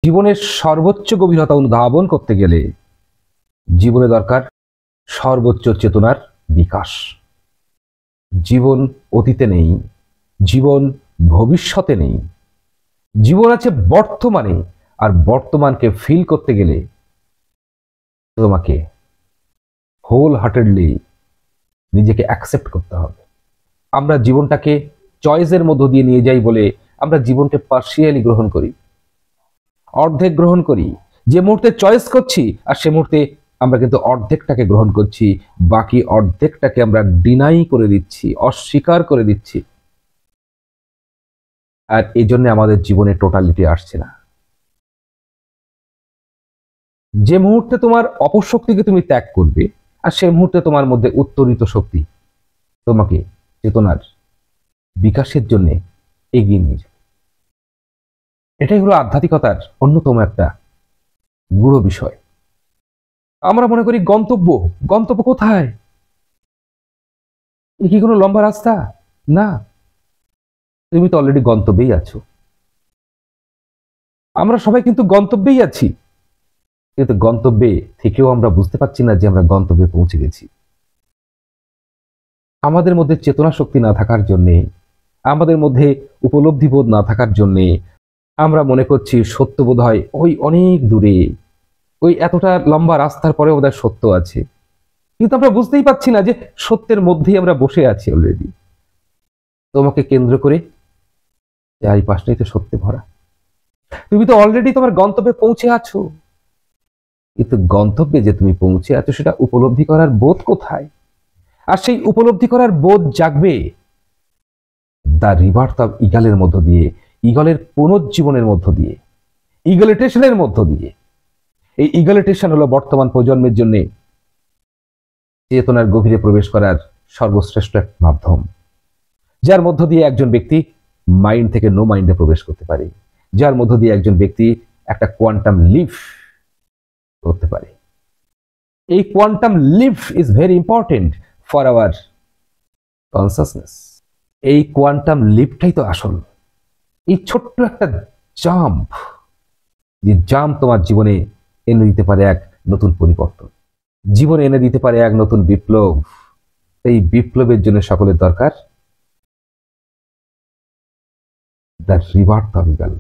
জীবনের সর্বোচ্চ গভীরতা অনুধাবন করতে গেলে জীবনে দরকার সর্বোচ্চ চেতনার বিকাশ। জীবন অতীতে নেই, জীবন ভবিষ্যতে নেই, জীবন আছে বর্তমানে। আর বর্তমানকে ফিল করতে গেলে তোমাকে হোল হার্টেডলি নিজেকে অ্যাকসেপ্ট করতে হবে। আমরা জীবনটাকে চয়েসের মধ্য দিয়ে নিয়ে যাই বলে আমরা জীবনকে পার্শিয়ালি গ্রহণ করি, অর্ধেক গ্রহণ করি। যে মুহূর্তে চয়েস করছি আর সে মুহূর্তে আমরা কিন্তু অর্ধেকটাকে গ্রহণ করছি, বাকি অর্ধেকটাকে আমরা ডিনাই করে দিচ্ছি, অস্বীকার করে দিচ্ছি। আর এই জন্য আমাদের জীবনে টোটালিটি আসছে না। যে মুহূর্তে তোমার অপশক্তিকে তুমি ত্যাগ করবে আর সে মুহূর্তে তোমার মধ্যে উত্তরিত শক্তি তোমাকে চেতনার বিকাশের জন্য এগিয়ে নিয়ে যাবে। এটাই হলো আধ্যাত্মিকতার অন্যতম একটা গুরু বিষয়। আমরা মনে করি গন্তব্য, গন্তব্য কোথায়? এ কি কোনো লম্বা রাস্তা? না, তুমি তো অলরেডি গন্তব্যেই আছো। আমরা সবাই কিন্তু গন্তব্যেই আছি, কিন্তু গন্তব্যে থেকেও আমরা বুঝতে পারছি না যে আমরা গন্তব্যে পৌঁছে গেছি। আমাদের মধ্যে চেতনা শক্তি না থাকার জন্যে, আমাদের মধ্যে উপলব্ধিবোধ না থাকার জন্যে আমরা মনে করছি সত্য বোধ হয় ওই অনেক দূরে, ওই এতটা লম্বা রাস্তার পরে বোধহয় সত্য আছে। কিন্তু আমরা বুঝতেই পারছি না যে সত্যের মধ্যেই আমরা বসে আছি অলরেডি। তোমাকে কেন্দ্র করে চারিপাশটাই তো সত্যে ভরা। তুমি তো অলরেডি তোমার গন্তব্যে পৌঁছে আছো, কিন্তু গন্তব্যে যে তুমি পৌঁছে আছো সেটা উপলব্ধি করার বোধ কোথায়? আর সেই উপলব্ধি করার বোধ জাগবে দ্য রিবার্থ অফ ইগলের মধ্য দিয়ে, ইগলের পুনর্জীবনের মধ্য দিয়ে, ইগলিটেশনের মধ্য দিয়ে। এই ইগলিটেশন হলো বর্তমান প্রজন্মের জন্য চেতনার গভীরে প্রবেশ করার সর্বশ্রেষ্ঠ এক মাধ্যম, যার মধ্য দিয়ে একজন ব্যক্তি মাইন্ড থেকে নো মাইন্ডে প্রবেশ করতে পারে, যার মধ্য দিয়ে একজন ব্যক্তি একটা কোয়ান্টাম লিপ করতে পারে। এই quantum leap is very important for our consciousness. এই কোয়ান্টাম লিপটাই তো আসল। এই ছোট্ট একটা জাম্প, যে জাম্প তোমার জীবনে এনে দিতে পারে এক নতুন পরিবর্তন, জীবনে এনে দিতে পারে এক নতুন বিপ্লব। এই বিপ্লবের জন্য সকলের দরকার দ্য রিবার্থ অফ ইগল।